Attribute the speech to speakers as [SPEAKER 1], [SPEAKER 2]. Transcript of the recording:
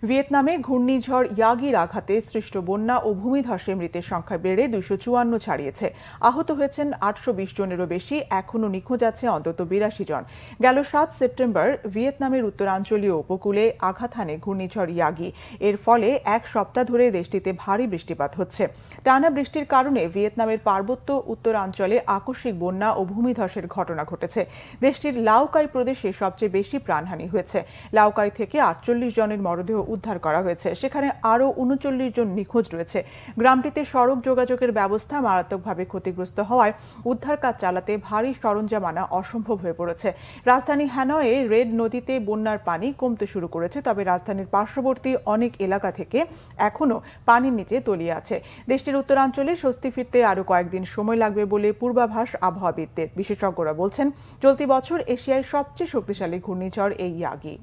[SPEAKER 1] ভিয়েতনামে ঘূর্ণিঝড় ইয়াগির আঘাতে সৃষ্ট বন্যা ও ভূমিধসে মৃতের সংখ্যা বেড়ে 254 ছাড়িয়েছে। আহত হয়েছেন 820 জনেরও বেশি, এখনও নিখোঁজ আছে অন্তত 82 জন। গেল 7 সেপ্টেম্বর ভিয়েতনামের উত্তরাঞ্চলীয় উপকূলে আঘাত হানে ঘূর্ণিঝড় ইয়াগি। এর ফলে এক সপ্তাহ ধরে দেশটিতে ভারী বৃষ্টিপাত হচ্ছে। টানা বৃষ্টির কারণে ভিয়েতনামের পার্বত্য উত্তরাঞ্চলে আকস্মিক বন্যা ও ভূমিধসের ঘটনা ঘটেছে। দেশটির লাওকাই প্রদেশে সবচেয়ে বেশি প্রাণহানি হয়েছে। লাওকাই থেকে 48 জনের মরদেহ উদ্ধার করা হয়েছে, সেখানে আরও 39 জন নিখোঁজ রয়েছে। গ্রামটিতে সড়ক যোগাযোগের ব্যবস্থা মারাত্মকভাবে ক্ষতিগ্রস্ত হওয়ায় উদ্ধার কাজ চালাতে ভারী সরঞ্জাম আনা অসম্ভব হয়ে পড়েছে। রাজধানী হ্যানয়ে রেড নদীতে বন্যার পানি কমতে শুরু করেছে, তবে রাজধানীর পার্শ্ববর্তী অনেক এলাকা থেকে এখনও পানির নিচে তলিয়ে আছে। দেশটির উত্তরাঞ্চলে স্বস্তি ফিরতে আরও কয়েকদিন সময় লাগবে বলে পূর্বাভাস আবহাওয়াবিদদের। বিশেষজ্ঞরা বলছেন, চলতি বছর এশিয়ায় সবচেয়ে শক্তিশালী ঘূর্ণিঝড় এই ইয়াগি।